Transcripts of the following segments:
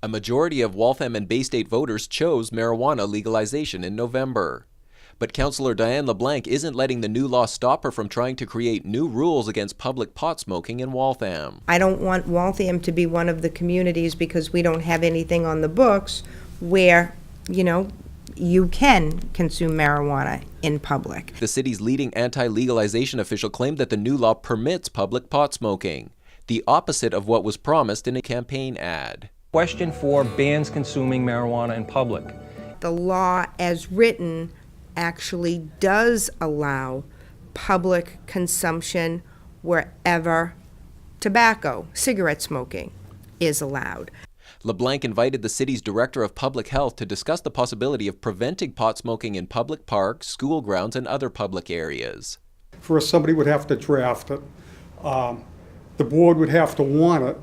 A majority of Waltham and Bay State voters chose marijuana legalization in November. But Councillor Diane LeBlanc isn't letting the new law stop her from trying to create new rules against public pot smoking in Waltham. I don't want Waltham to be one of the communities, because we don't have anything on the books where, you can consume marijuana in public. The city's leading anti-legalization official claimed that the new law permits public pot smoking, the opposite of what was promised in a campaign ad. Question 4 bans consuming marijuana in public. The law as written actually does allow public consumption wherever tobacco, cigarette smoking, is allowed. LeBlanc invited the city's director of public health to discuss the possibility of preventing pot smoking in public parks, school grounds, and other public areas. First, somebody would have to draft it. The board would have to want it.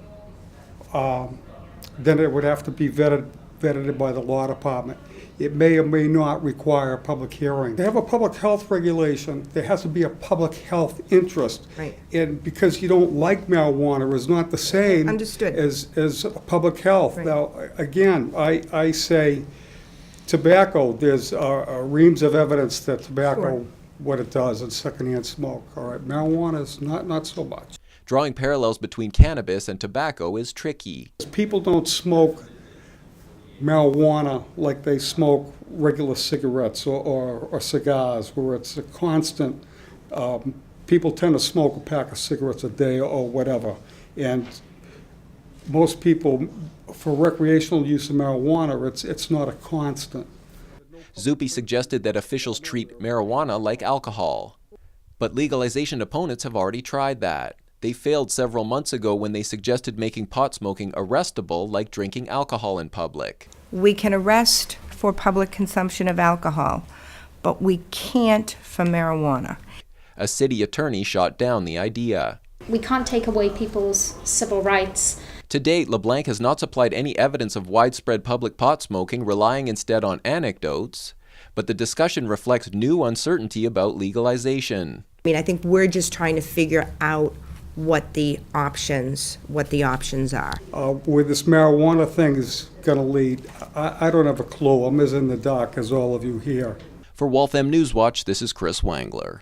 Then it would have to be vetted by the law department. It may or may not require a public hearing. They have a public health regulation. There has to be a public health interest. Right. And because you don't like marijuana is not the same Understood. as public health. Right. Now, again, I say tobacco, there's reams of evidence that tobacco, Sure. what it does, and secondhand smoke. All right, marijuana is not so much. Drawing parallels between cannabis and tobacco is tricky. People don't smoke marijuana like they smoke regular cigarettes or cigars, where it's a constant. People tend to smoke a pack of cigarettes a day or whatever. And most people, for recreational use of marijuana, it's not a constant. Zuppe suggested that officials treat marijuana like alcohol. But legalization opponents have already tried that. They failed several months ago when they suggested making pot smoking arrestable like drinking alcohol in public. We can arrest for public consumption of alcohol, but we can't for marijuana. A city attorney shot down the idea. We can't take away people's civil rights. To date, LeBlanc has not supplied any evidence of widespread public pot smoking, relying instead on anecdotes. But the discussion reflects new uncertainty about legalization. I think we're just trying to figure out what the options are. Where this marijuana thing is going to lead, I don't have a clue. I'm as in the dark as all of you here. For Waltham Newswatch, this is Chris Wangler.